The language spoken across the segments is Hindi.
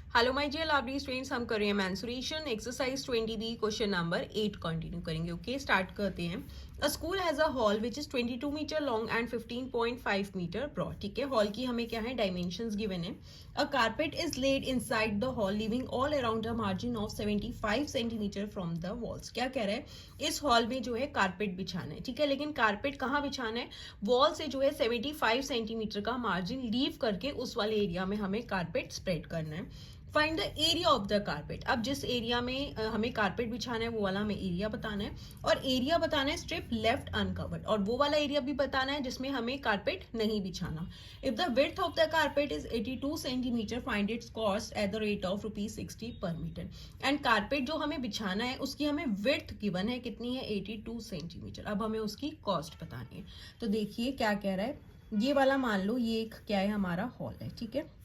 Hello my dear lovely students, हम कर रहे हैं mensuration exercise 20B question number 8 continue करेंगे। ओके, स्टार्ट करते हैं। A school has a hall which is 22 metre long and 15.5 metre broad. ठीक है, हॉल की हमें क्या है, डायमेंशंस गिवन है। A carpet is laid inside the hall leaving all around a margin of 75 centimetre from the walls. क्या कह रहा है, इस हॉल में जो है कारपेट बिछाना है। ठीक है, लेकिन कारपेट कहाँ बिछाना है, वॉल से जो है 75 सेंटीमीटर का मार्जिन लीव करके उस वाले एरिया में हमें कारपेट स्प्रेड करना है। Find the area of the carpet. अब जिस एरिया में हमें कारपेट बिछाना है वो वाला हमें एरिया बताना है, और एरिया बताना है स्ट्रिप लेफ्ट अनकवर्ड, और वो वाला एरिया भी बताना है जिसमें हमें कारपेट नहीं बिछाना। If the width of the carpet is 82 centimetre, find its cost at the rate of ₹60 पर मीटर। एंड कारपेट जो हमें बिछाना है उसकी हमें विड्थ गिवन है, कितनी है, 82 सेंटीमीटर। अब हमें उसकी कॉस्ट बतानी है। तो देखिए क्या कह रहा है, ये वाला मान लो ये एक क्या है, हमारा हॉल है। ठीक है,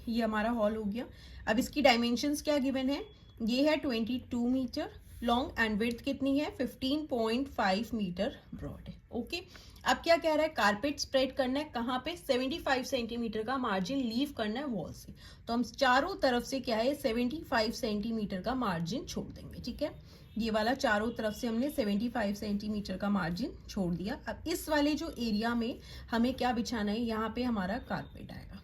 ये हमारा हॉल हो गया। अब इसकी डायमेंशंस क्या गिवन है, ये है 22 मीटर लॉन्ग एंड विड्थ कितनी है, 15.5 मीटर ब्रॉड है। ओके, अब क्या कह रहा है, कारपेट स्प्रेड करना है कहाँ पे, 75 सेंटीमीटर का मार्जिन लीव करना है वॉल से। तो हम चारों तरफ से क्या है, 75 सेंटीमीटर का मार्जिन छोड़ देंगे। ठीक है, ये वाला चारों तरफ से हमने 75 सेंटीमीटर का मार्जिन छोड़ दिया। अब इस वाले जो एरिया में हमें क्या बिछाना है, यहाँ पे हमारा कारपेट आएगा।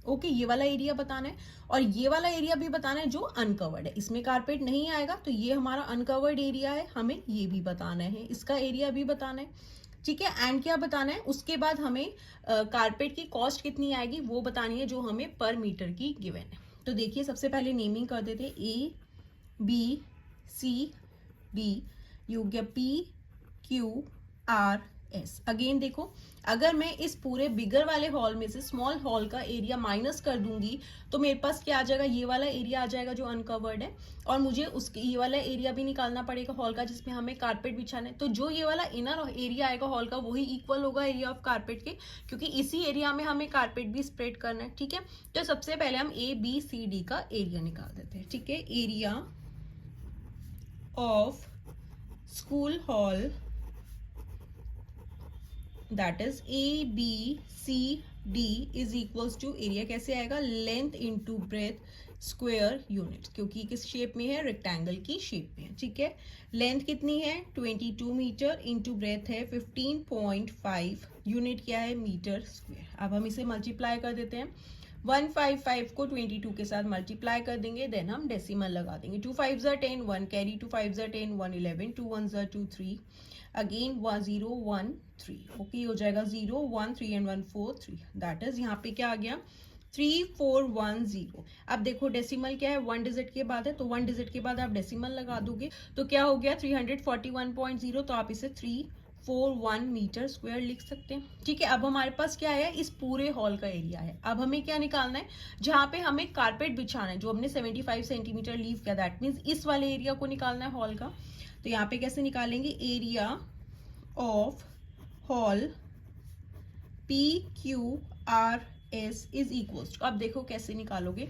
ओके, ये वाला एरिया बताना है, और ये वाला एरिया भी बताना है जो अनकवर्ड है, इसमें कारपेट नहीं आएगा, तो ये हमारा अनकवर्ड एरिया है, हमें ये भी बताना है, इसका एरिया भी बताना है। ठीक है, एंड क्या बताना है, उसके बाद हमें कारपेट की कॉस्ट कितनी आएगी वो बतानी है, जो हमें पर मीटर की गिवन है। तो देखिए सबसे पहले नेमिंग कर देते हैं, ABCD, यू गया PQRS। अगेन देखो, अगर मैं इस पूरे बिगर वाले हॉल में से स्मॉल हॉल का एरिया माइनस कर दूंगी तो मेरे पास क्या आ जाएगा, ये वाला एरिया आ जाएगा जो अनकवर्ड है, और मुझे उसके ये वाला एरिया भी निकालना पड़ेगा हॉल का जिसमें हमें कारपेट बिछाना है। तो जो ये वाला इनर एरिया आएगा हॉल का वही इक्वल होगा एरिया ऑफ कारपेट के, क्योंकि इसी एरिया में हमें कारपेट भी स्प्रेड करना है। ठीक है, तो सबसे पहले हम ABCD का एरिया निकाल देते हैं। ठीक है, area of school hall, that is ABCD is equals to area कैसे आएगा, length into breadth square unit, क्योंकि किस शेप में है, रेक्टेंगल की शेप में है। ठीक है, लेंथ कितनी है, 22 मीटर, इंटू ब्रेथ है 15.5, यूनिट क्या है, मीटर स्क्वायर। अब हम इसे मल्टीप्लाई कर देते हैं, 155 को 22 के साथ मल्टीप्लाई कर देंगे, देन हम डेसिमल लगा देंगे। 2 5 10, 1 कैरी, 2 5 10, 1 11, 2 1 2 3, अगेन 0 1 3। ओके, हो जाएगा 0 1 3 एंड 1 4 3, दैट इज यहाँ पे क्या आ गया, 3410। अब देखो डेसिमल क्या है, 1 डिजिट के बाद है, तो 1 डिजिट के बाद आप डेसिमल लगा दोगे तो क्या हो गया, 341.0। तो आप इसे 341 मीटर स्क्वायर लिख सकते हैं। ठीक है, अब हमारे पास क्या है, इस पूरे हॉल का एरिया है। अब हमें क्या निकालना है, जहां पे हमें कारपेट बिछाना है, जो हमने 75 सेंटीमीटर लीव किया, दैट मीन्स इस वाले एरिया को निकालना है हॉल का। तो यहाँ पे कैसे निकालेंगे, area of hall PQRS is equals to, अब देखो कैसे निकालोगे,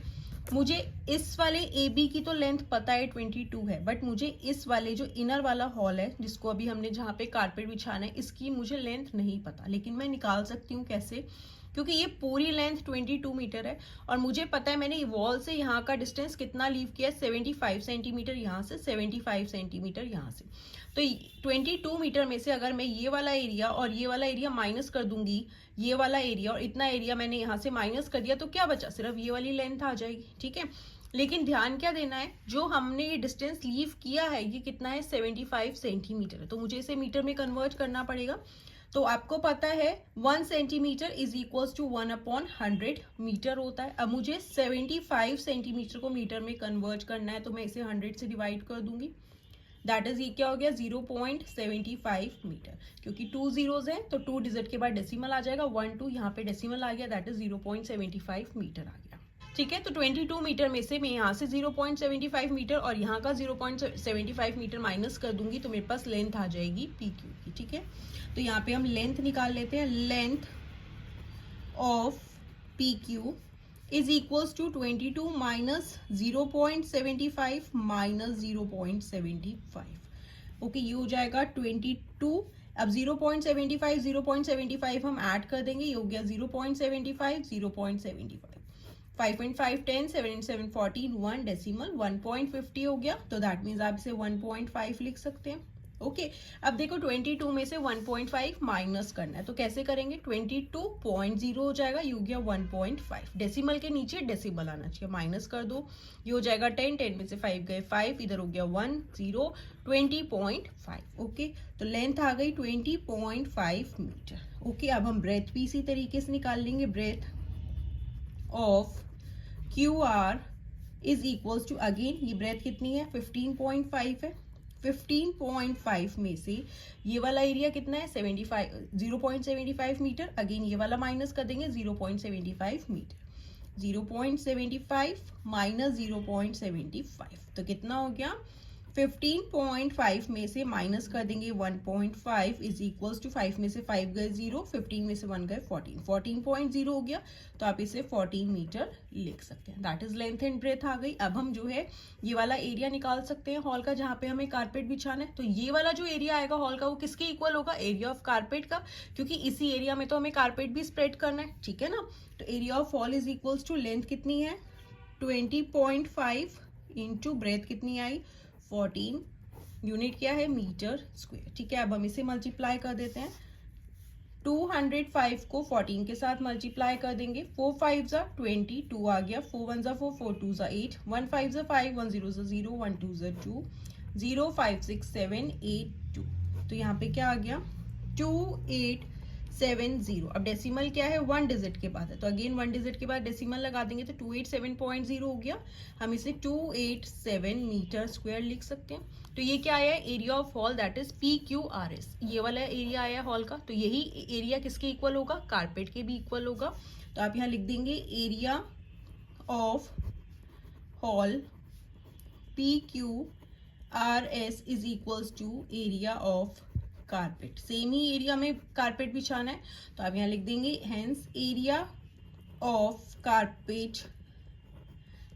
मुझे इस वाले AB की तो लेंथ पता है 22 है, बट मुझे इस वाले जो इनर वाला हॉल है जिसको अभी हमने जहाँ पे कारपेट बिछाना है, इसकी मुझे लेंथ नहीं पता, लेकिन मैं निकाल सकती हूँ कैसे, क्योंकि ये पूरी लेंथ 22 मीटर है, और मुझे पता है मैंने वॉल से यहाँ का डिस्टेंस कितना लीव किया, 75 सेंटीमीटर यहाँ से, 75 सेंटीमीटर यहाँ से। तो 22 मीटर में से अगर मैं ये वाला एरिया और ये वाला एरिया माइनस कर दूंगी, ये वाला एरिया और इतना एरिया मैंने यहाँ से माइनस कर दिया, तो क्या बचा, सिर्फ ये वाली लेंथ आ जाएगी। ठीक है, लेकिन ध्यान क्या देना है, जो हमने ये डिस्टेंस लीव किया है ये कितना है, 75 सेंटीमीटर है, तो मुझे इसे मीटर में कन्वर्ट करना पड़ेगा। तो आपको पता है 1 centimetre is equals to 1/100 metre होता है। अब मुझे 75 सेंटीमीटर को मीटर में कन्वर्ट करना है, तो मैं इसे 100 से डिवाइड कर दूंगी, दैट इज ये क्या हो गया, 0.75 मीटर, क्योंकि 2 जीरोज हैं तो 2 डिजिट के बाद डेसिमल आ जाएगा, 1 2 यहाँ पे डेसिमल आ गया, दैट इज 0.75 मीटर आ गया। ठीक है, तो 22 मीटर में से मैं यहाँ से 0.75 मीटर और यहाँ का 0.75 मीटर माइनस कर दूंगी, तो मेरे पास लेंथ आ जाएगी PQ की। ठीक है, तो यहाँ पे हम लेंथ निकाल लेते हैं, length of PQ is equals to 22 minus 0.75 minus 0.75। Okay, ये हो जाएगा 22। अब 0.75 हम ऐड कर देंगे, ये हो गया 0.75 0.75, 5.5 10, 7 and 7 14, 1 डेसिमल 1.50 हो गया, तो दैट मीन्स आप इसे 1.5 लिख सकते हैं। ओके अब देखो 22 में से 1.5 माइनस करना है, तो कैसे करेंगे? 22.0 हो जाएगा, ये हो गया 1.5। डेसिमल के नीचे डेसिमल आना चाहिए, माइनस कर दो, ये हो जाएगा 10, 10 में से 5 गए 5, इधर हो गया 1 0, 20.5। ओके तो लेंथ आ गई 20.5 मीटर। ओके अब हम ब्रेथ भी इसी तरीके से निकाल लेंगे। Breadth of Q R is equals to, again ये ब्रेथ कितनी है? 15.5 है। 15.5 में से ये वाला एरिया कितना है? 0.75 मीटर। अगेन ये वाला माइनस कर देंगे, 0.75 मीटर। 0.75 माइनस 0.75 तो कितना हो गया? 15.5 में से माइनस कर देंगे 1.5 इज इक्वल्स टू 5 में से 5 गए 0, 15 में से 1 गए 14, 14.0 हो गया, तो आप इसे 14 मीटर लिख सकते हैं। That is length and breadth आ गई। अब हम जो है ये वाला एरिया निकाल सकते हैं हॉल का, जहाँ पे हमें कारपेट बिछाना है। तो ये वाला जो एरिया आएगा हॉल का, वो किसके इक्वल होगा? एरिया ऑफ कारपेट का, क्योंकि इसी एरिया में तो हमें कारपेट भी स्प्रेड करना है, ठीक है ना। तो area of hall is equals to, length कितनी है? 20.5 इंटू ब्रेथ कितनी आई? 14, यूनिट क्या है? Metre square. ठीक है अब हम इसे मल्टीप्लाई कर देते हैं। 205 को 14 के साथ मल्टीप्लाई कर देंगे। 4 5 जा 20, 2 आ गया, 4 1 जा 4, 4 2 जा 8, 1 5 जा 5, 1 0 जा 0, 1 2 जा 2, 0 5 6 7 8 2। तो यहाँ पे क्या आ गया? 2870। अब डेसिमल क्या है? 1 डिजिट के बाद है, तो अगेन 1 डिजिट के बाद डेसिमल लगा देंगे, तो 287.0 हो गया। हम इसे 287 मीटर स्क्वायर लिख सकते हैं। तो ये क्या आया? Area of hall, that is PQRS। ये वाला एरिया आया हॉल का, तो यही एरिया किसके इक्वल होगा? कारपेट के भी इक्वल होगा। तो आप यहाँ लिख देंगे area of hall PQRS is equals to area of carpet. Same ही एरिया में कारपेट बिछाना है, तो आप यहाँ लिख देंगे hence area of carpet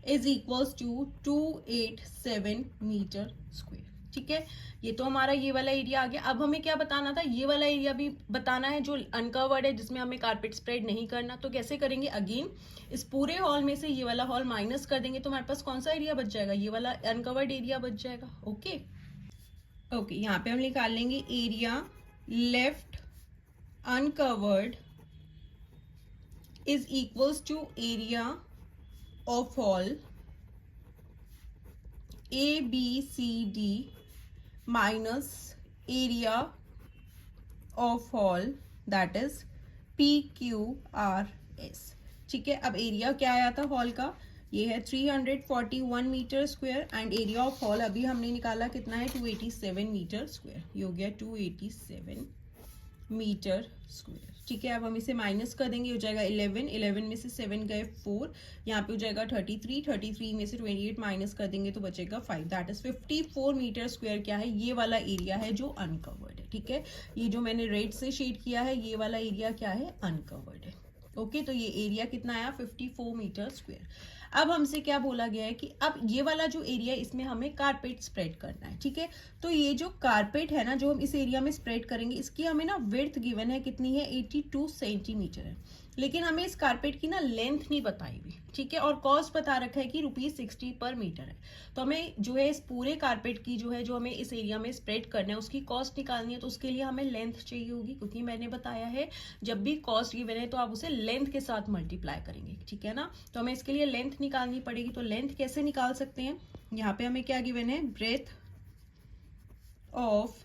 is equals to 287 metre square. ठीक है ये तो हमारा ये वाला एरिया आ गया। अब हमें क्या बताना था? ये वाला एरिया भी बताना है जो अनकवर्ड है, जिसमें हमें कारपेट स्प्रेड नहीं करना। तो कैसे करेंगे? अगेन इस पूरे हॉल में से ये वाला हॉल माइनस कर देंगे, तो हमारे पास कौन सा एरिया बच जाएगा? ये वाला अनकवर्ड एरिया बच जाएगा। ओके ओके यहाँ पे हम निकाल लेंगे area left uncovered is equals to area of hall ABCD minus area of hall that is PQRS। ठीक है अब एरिया क्या आया था हॉल का? ये है 341 metre square and area of hall अभी हमने निकाला कितना है? 287 मीटर स्क्वायर। ये हो गया 287 मीटर स्क्वायर। ठीक है अब हम इसे माइनस कर देंगे, हो जाएगा 11, 11 में से 7 गए 4, यहाँ पे हो जाएगा 33, 33 में से 28 माइनस कर देंगे तो बचेगा 5, दैट इज 54 मीटर स्क्वायर। क्या है? ये वाला एरिया है जो अनकवर्ड है। ठीक है ये जो मैंने रेड से शेड किया है, ये वाला एरिया क्या है? अनकवर्ड है। ओके तो ये एरिया कितना आया? 54 मीटर स्क्वायर। अब हमसे क्या बोला गया है कि अब ये वाला जो एरिया है इसमें हमें कारपेट स्प्रेड करना है। ठीक है तो ये जो कारपेट है ना, जो हम इस एरिया में स्प्रेड करेंगे, इसकी हमें ना विड्थ गिवन है कितनी है? 82 सेंटीमीटर है, लेकिन हमें इस कारपेट की ना लेंथ नहीं बताई हुई। ठीक है और कॉस्ट बता रखा है कि ₹60 पर मीटर है। तो हमें जो है इस पूरे कारपेट की जो है, जो हमें इस एरिया में स्प्रेड करना है, उसकी कॉस्ट निकालनी है। तो उसके लिए हमें लेंथ चाहिए होगी, क्योंकि मैंने बताया है जब भी कॉस्ट गिवन है तो आप उसे लेंथ के साथ मल्टीप्लाई करेंगे। ठीक है ना, तो हमें इसके लिए लेंथ निकालनी पड़ेगी। तो लेंथ कैसे निकाल सकते हैं? यहाँ पे हमें क्या गिवन है? Breadth of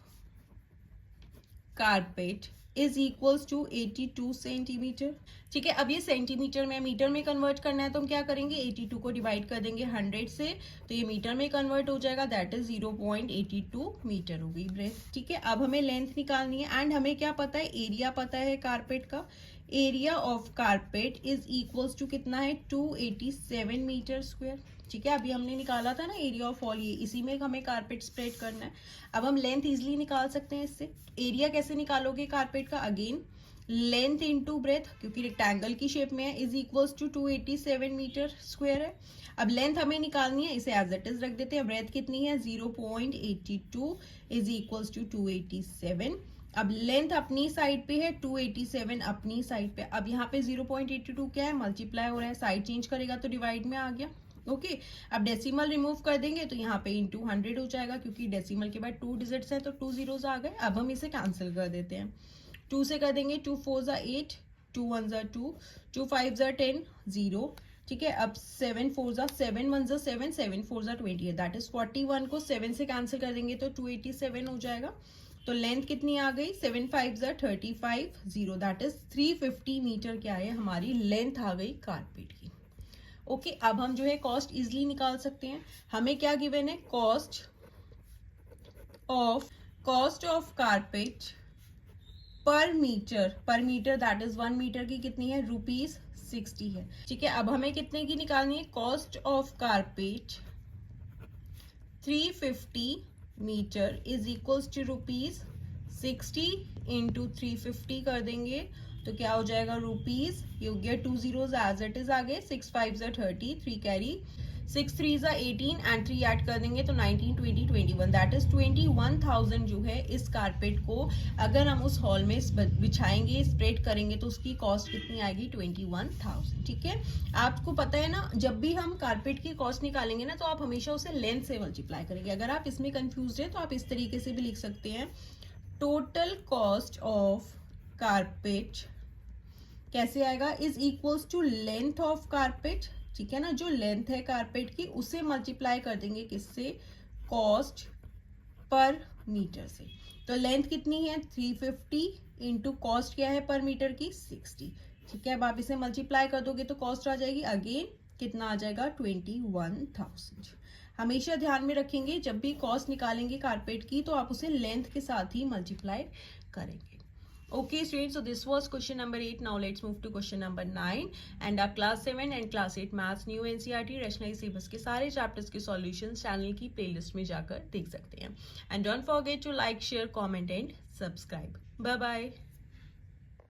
carpet is equals to 82 centimetre. ठीक है अब ये सेंटीमीटर में मीटर में कन्वर्ट करना है, तो हम क्या करेंगे? 82 को डिवाइड कर देंगे 100 से, तो ये मीटर में कन्वर्ट हो जाएगा, दैट इज 0.82 मीटर हो गई ब्रेथ। ठीक है अब हमें लेंथ निकालनी है एंड हमें क्या पता है? एरिया पता है कारपेट का। Area of carpet is equals to कितना है? 287 मीटर स्क्वायर। ठीक है अभी हमने निकाला था ना एरिया ऑफ हॉल, ये इसी में हमें कारपेट स्प्रेड करना है। अब हम लेंथ इजीली निकाल सकते हैं इससे। एरिया कैसे निकालोगे कारपेट का? अगेन लेंथ इनटू ब्रेथ, क्योंकि रेक्टेंगल की शेप में है, is equals to 287 metre square है। अब लेंथ हमें निकालनी है, इसे एज इट इज रख देते हैं। ब्रेथ कितनी है? 0.82 इज इक्वल्स टू 287। अब लेंथ अपनी साइड पे है, 287 अपनी साइड पे। अब यहाँ पे 0.82 क्या है, मल्टीप्लाई हो रहा है, साइड चेंज करेगा तो डिवाइड में आ गया। ओके अब डेसिमल रिमूव कर देंगे तो यहाँ पे इंटू 100 हो जाएगा, क्योंकि डेसिमल के बाद 2 डिजिट्स हैं तो 2 जीरोस आ गए। अब हम इसे कैंसिल कर देते हैं, 2 से कर देंगे, 2 4 ज़ा 8, 2 1 ज़ा 2, 2 5 ज़ा 10, 0। ठीक है, अब 7 4 ज़ा 7 1 ज़ा 7, 7 4 ज़ा 20 है, दैट इज 41 को 7 से कैंसिल कर देंगे तो 287 हो जाएगा। तो लेंथ कितनी आ गई, 7 5 ज़ा 35, 0, दैट इज 350 मीटर क्या है हमारी लेंथ आ गई कारपेट की। ओके अब हम जो है कॉस्ट इजिली निकाल सकते हैं। हमें क्या गिवन है, कॉस्ट ऑफ कारपेट पर मीटर दैट इज 1 मीटर की कितनी है, ₹60 है। ठीक है, अब हमें कितने की निकालनी है, cost of carpet 350 metre is equals to ₹60 into 350 कर देंगे तो क्या हो जाएगा, रुपीज, ये हो गया 2 जीरोस एज इट इज आ गए, 6 5 ज़ा 30, 3 कैरी, 6 3 ज़ा 18 एंड 3 ऐड कर देंगे तो 19 20 21, दैट इज 21,000 जो है इस कारपेट को अगर हम उस हॉल में बिछाएंगे, स्प्रेड करेंगे तो उसकी कॉस्ट कितनी आएगी, 21,000। ठीक है, आपको पता है ना, जब भी हम कारपेट की कॉस्ट निकालेंगे ना तो आप हमेशा उसे लेंथ से मल्टीप्लाई करेंगे। अगर आप इसमें कंफ्यूज है तो आप इस तरीके से भी लिख सकते हैं, टोटल कॉस्ट ऑफ कारपेट कैसे आएगा, is equals to length of carpet. ठीक है ना, जो लेंथ है कारपेट की उसे मल्टीप्लाई कर देंगे किससे, कॉस्ट पर मीटर से। तो लेंथ कितनी है, 350 इंटू कॉस्ट क्या है पर मीटर की, 60। ठीक है, अब आप इसे मल्टीप्लाई कर दोगे तो कॉस्ट आ जाएगी अगेन कितना आ जाएगा, 21,000। हमेशा ध्यान में रखेंगे जब भी कॉस्ट निकालेंगे कारपेट की तो आप उसे लेंथ के साथ ही मल्टीप्लाई करेंगे। Okay students, so this was question number 8. Now let's move to question number 9 and our class 7 and class 8 maths new NCERT rationalized syllabus के सारे chapters के solutions channel की playlist में जाकर देख सकते हैं। And don't forget to like, share, comment and subscribe. Bye bye.